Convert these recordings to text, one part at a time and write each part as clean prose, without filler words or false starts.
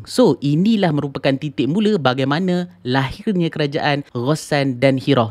So, inilah merupakan titik mula bagaimana lahirnya kerajaan Ghassan dan Hira.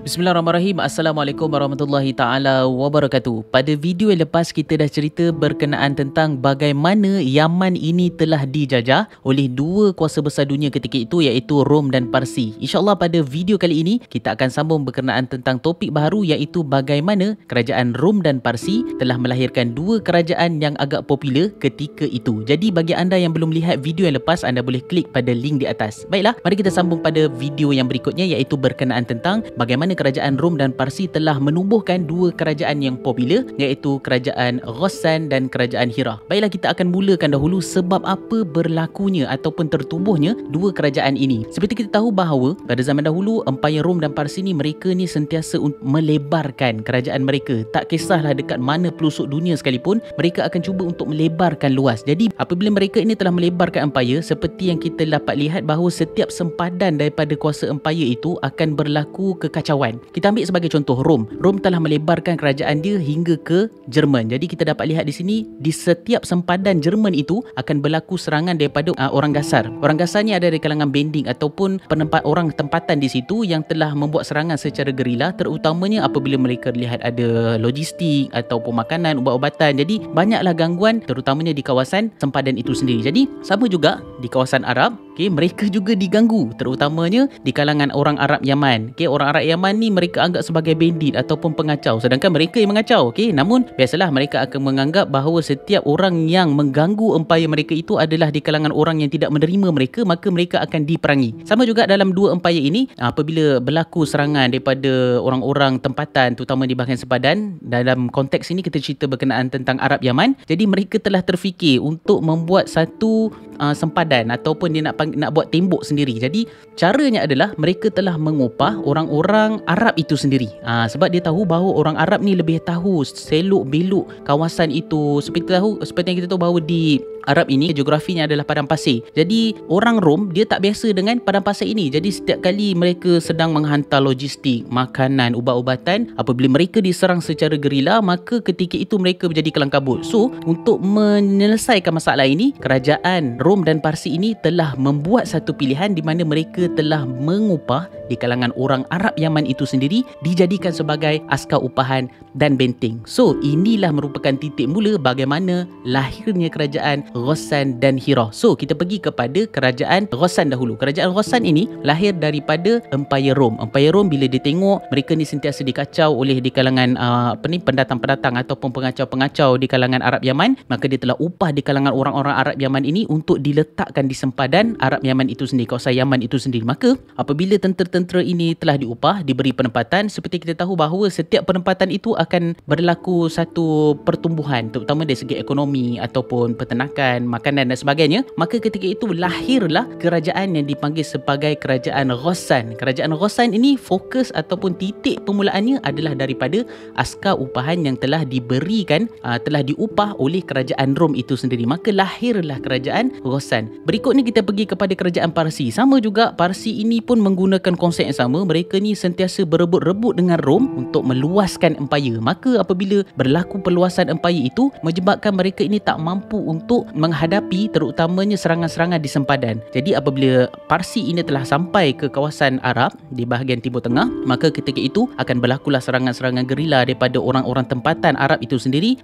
Bismillahirrahmanirrahim. Assalamualaikum warahmatullahi taala wabarakatuh. Pada video yang lepas kita dah cerita berkenaan tentang bagaimana Yaman ini telah dijajah oleh dua kuasa besar dunia ketika itu, iaitu Rom dan Parsi. InsyaAllah pada video kali ini kita akan sambung berkenaan tentang topik baru, iaitu bagaimana kerajaan Rom dan Parsi telah melahirkan dua kerajaan yang agak popular ketika itu. Jadi bagi anda yang belum lihat video yang lepas, anda boleh klik pada link di atas. Baiklah, mari kita sambung pada video yang berikutnya, iaitu berkenaan tentang bagaimana kerajaan Rom dan Parsi telah menubuhkan dua kerajaan yang popular, iaitu kerajaan Ghassan dan kerajaan Hira. Baiklah, kita akan mulakan dahulu sebab apa berlakunya ataupun tertubuhnya dua kerajaan ini. Seperti kita tahu bahawa pada zaman dahulu Empayar Rom dan Parsi ni, mereka ni sentiasa melebarkan kerajaan mereka. Tak kisahlah dekat mana pelosok dunia sekalipun, mereka akan cuba untuk melebarkan luas. Jadi apabila mereka ini telah melebarkan empayar, seperti yang kita dapat lihat bahawa setiap sempadan daripada kuasa empayar itu akan berlaku kekacauan. Kita ambil sebagai contoh Rom. Rom telah melebarkan kerajaan dia hingga ke Jerman. Jadi kita dapat lihat di sini, di setiap sempadan Jerman itu akan berlaku serangan daripada orang Gasar. Orang Gasar ni ada dari kalangan bending ataupun orang tempatan di situ yang telah membuat serangan secara gerila, terutamanya apabila mereka lihat ada logistik ataupun makanan, ubat-ubatan. Jadi banyaklah gangguan terutamanya di kawasan sempadan itu sendiri. Jadi sama juga di kawasan Arab, mereka juga diganggu, terutamanya di kalangan orang Arab Yaman. Orang Arab Yaman ni mereka anggap sebagai bandit ataupun pengacau, sedangkan mereka yang mengacau. Namun biasalah mereka akan menganggap bahawa setiap orang yang mengganggu empayar mereka itu adalah di kalangan orang yang tidak menerima mereka, maka mereka akan diperangi. Sama juga dalam dua empayar ini, apabila berlaku serangan daripada orang-orang tempatan, terutama di bahagian sempadan, dalam konteks ini kita cerita berkenaan tentang Arab Yaman, jadi mereka telah terfikir untuk membuat satu sempadan ataupun dia nak buat tembok sendiri. Jadi caranya adalah mereka telah mengupah orang-orang Arab itu sendiri. Sebab dia tahu bahawa orang Arab ni lebih tahu selok belok kawasan itu. Seperti yang kita tahu bahawa di Arab ini geografinya adalah padang pasir. Jadi orang Rom dia tak biasa dengan padang pasir ini. Jadi setiap kali mereka sedang menghantar logistik, makanan, ubat-ubatan, apabila mereka diserang secara gerila, maka ketika itu mereka menjadi kelang kabut. So, untuk menyelesaikan masalah ini, kerajaan Rom dan Parsi ini telah membuat satu pilihan di mana mereka telah mengupah di kalangan orang Arab Yaman itu sendiri, dijadikan sebagai askar upahan dan benteng. So, inilah merupakan titik mula bagaimana lahirnya kerajaan Ghassan dan Hira. So, kita pergi kepada kerajaan Ghassan dahulu. Kerajaan Ghassan ini lahir daripada Empayar Rom. Empayar Rom bila dia tengok mereka ni sentiasa dikacau oleh di kalangan pendatang-pendatang ataupun pengacau-pengacau di kalangan Arab Yaman, maka dia telah upah di kalangan orang-orang Arab Yaman ini untuk diletakkan di sempadan Arab Yaman itu sendiri, kawasan Yaman itu sendiri. Maka apabila tentera-tentera ini telah diupah, diberi penempatan, seperti kita tahu bahawa setiap penempatan itu akan berlaku satu pertumbuhan, terutama dari segi ekonomi ataupun peternakan, makanan dan sebagainya. Maka ketika itu lahirlah kerajaan yang dipanggil sebagai kerajaan Ghassan. Kerajaan Ghassan ini fokus ataupun titik permulaannya adalah daripada askar upahan yang telah diberikan, telah diupah oleh kerajaan Rom itu sendiri. Maka lahirlah kerajaan Ghassan. Berikutnya kita pergi kepada kerajaan Parsi. Sama juga, Parsi ini pun menggunakan konsep yang sama. Mereka ni sentiasa berebut-rebut dengan Rom untuk meluaskan empayar. Maka apabila berlaku perluasan empayar itu, menyebabkan mereka ini tak mampu untuk menghadapi terutamanya serangan-serangan di sempadan. Jadi apabila Parsi ini telah sampai ke kawasan Arab di bahagian Timur Tengah, maka ketika itu akan berlakulah serangan-serangan gerila daripada orang-orang tempatan Arab itu sendiri,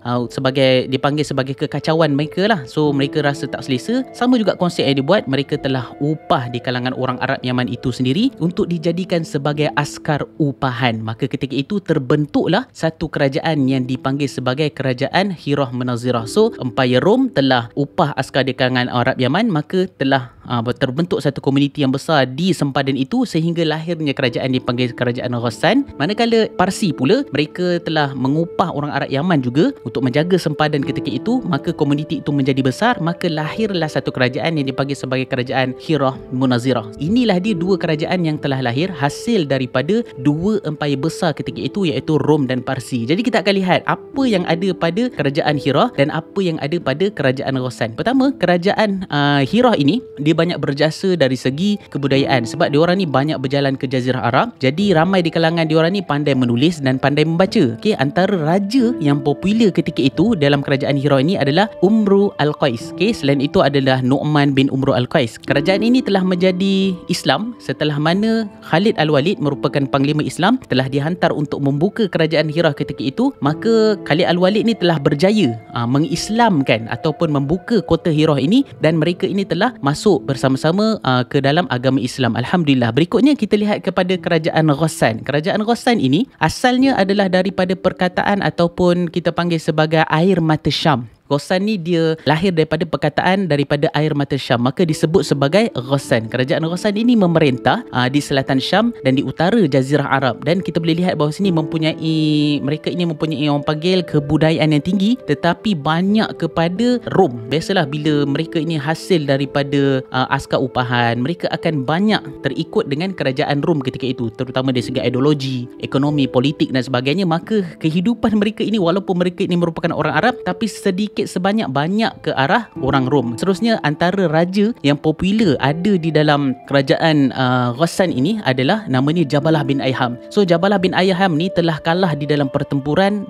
dipanggil sebagai kekacauan mereka lah. So mereka rasa tak selesa. Sama juga konsep yang dibuat, mereka telah upah di kalangan orang Arab Yaman itu sendiri untuk dijadikan sebagai askar upahan. Maka ketika itu terbentuklah satu kerajaan yang dipanggil sebagai kerajaan Hira Menazirah. So Empayar Rom telah upah askar di kalangan Arab Yaman, maka telah terbentuk satu komuniti yang besar di sempadan itu sehingga lahirnya kerajaan dipanggil kerajaan Ghassan. Manakala Parsi pula, mereka telah mengupah orang Arab Yaman juga untuk menjaga sempadan ketika itu, maka komuniti itu menjadi besar, maka lahirlah satu kerajaan yang dipanggil sebagai kerajaan Hira Menazirah. Inilah dia dua kerajaan yang telah lahir hasil daripada dua empayar besar ketika itu, iaitu Rom dan Parsi. Jadi kita akan lihat apa yang ada pada kerajaan Hira dan apa yang ada pada kerajaan Ghassan. Pertama, kerajaan Hirah ini dia banyak berjasa dari segi kebudayaan sebab diorang ni banyak berjalan ke Jazirah Arab. Jadi ramai di kalangan diorang ni pandai menulis dan pandai membaca. Okey, antara raja yang popular ketika itu dalam kerajaan Hirah ini adalah Umru Al-Qais. Okey, selain itu adalah Nu'man bin Umru Al-Qais. Kerajaan ini telah menjadi Islam setelah mana Khalid Al-Walid merupakan panglima Islam telah dihantar untuk membuka kerajaan Hirah ketika itu. Maka Khalid Al-Walid ni telah berjaya mengislamkan ataupun membuka kota Hirah ini dan mereka ini telah masuk bersama-sama ke dalam agama Islam. Alhamdulillah. Berikutnya kita lihat kepada kerajaan Ghassan. Kerajaan Ghassan ini asalnya adalah daripada perkataan ataupun kita panggil sebagai air mata Syam. Ghassan ni dia lahir daripada perkataan daripada air mata Syam, maka disebut sebagai Ghassan. Kerajaan Ghassan ini memerintah di selatan Syam dan di utara Jazirah Arab, dan kita boleh lihat bahawa sini mereka ini mempunyai orang panggil kebudayaan yang tinggi tetapi banyak kepada Rom. Biasalah bila mereka ini hasil daripada askar upahan, mereka akan banyak terikut dengan kerajaan Rom ketika itu, terutama dari segi ideologi, ekonomi, politik dan sebagainya. Maka kehidupan mereka ini walaupun mereka ini merupakan orang Arab tapi sedikit banyak ke arah orang Rom. Seterusnya, antara raja yang popular ada di dalam kerajaan Ghassan ini adalah namanya Jabalah bin Ayham. So Jabalah bin Ayham ni telah kalah di dalam pertempuran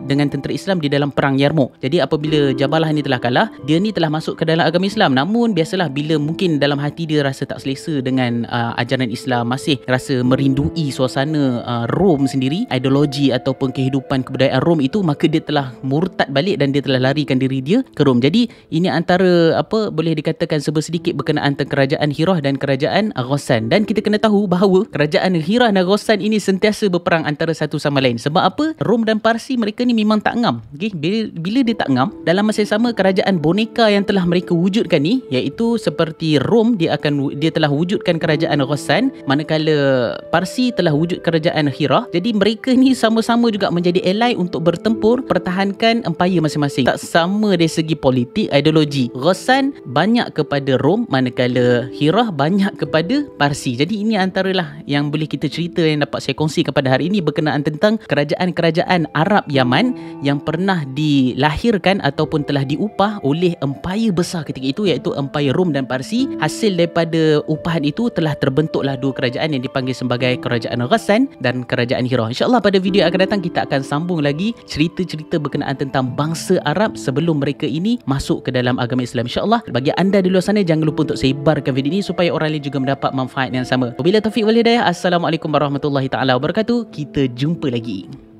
dengan tentera Islam di dalam perang Yarmouk. Jadi apabila Jabalah ni telah kalah, dia ni telah masuk ke dalam agama Islam. Namun biasalah bila mungkin dalam hati dia rasa tak selesa dengan ajaran Islam, masih rasa merindui suasana Rom sendiri, ideologi ataupun kehidupan kebudayaan Rom itu, maka dia telah murtad balik dan dia telah larikan diri dia ke Rom. Jadi ini antara boleh dikatakan sedikit berkenaan tentang kerajaan Hirah dan kerajaan Ghassan. Dan kita kena tahu bahawa kerajaan Hirah dan Ghassan ini sentiasa berperang antara satu sama lain. Sebab apa? Rom dan Parsi mereka ni memang tak ngam. Okay? Bila dia tak ngam, dalam masa yang sama kerajaan boneka yang telah mereka wujudkan ni, iaitu seperti Rom dia telah wujudkan kerajaan Ghassan, manakala Parsi telah wujud kerajaan Hirah. Jadi mereka ni sama-sama juga menjadi ally untuk bertempur pertahankan empayar masing-masing. Tak sama dari segi politik, ideologi. Ghassan banyak kepada Rom, manakala Hirah banyak kepada Parsi. Jadi ini antaralah yang boleh kita cerita yang dapat saya kongsikan pada hari ini berkenaan tentang kerajaan-kerajaan Arab Yaman yang pernah dilahirkan ataupun telah diupah oleh empayar besar ketika itu, iaitu empayar Rom dan Parsi. Hasil daripada upahan itu telah terbentuklah dua kerajaan yang dipanggil sebagai kerajaan Ghassan dan kerajaan Hirah. InsyaAllah pada video yang akan datang kita akan sambung lagi cerita-cerita berkenaan tentang bangsa Arab sebelum mereka ini masuk ke dalam agama Islam. InsyaAllah bagi anda di luar sana, jangan lupa untuk sebarkan video ini supaya orang lain juga mendapat manfaat yang sama. Wabillahi taufiq wal hidayah. Assalamualaikum warahmatullahi taala wabarakatuh. Kita jumpa lagi.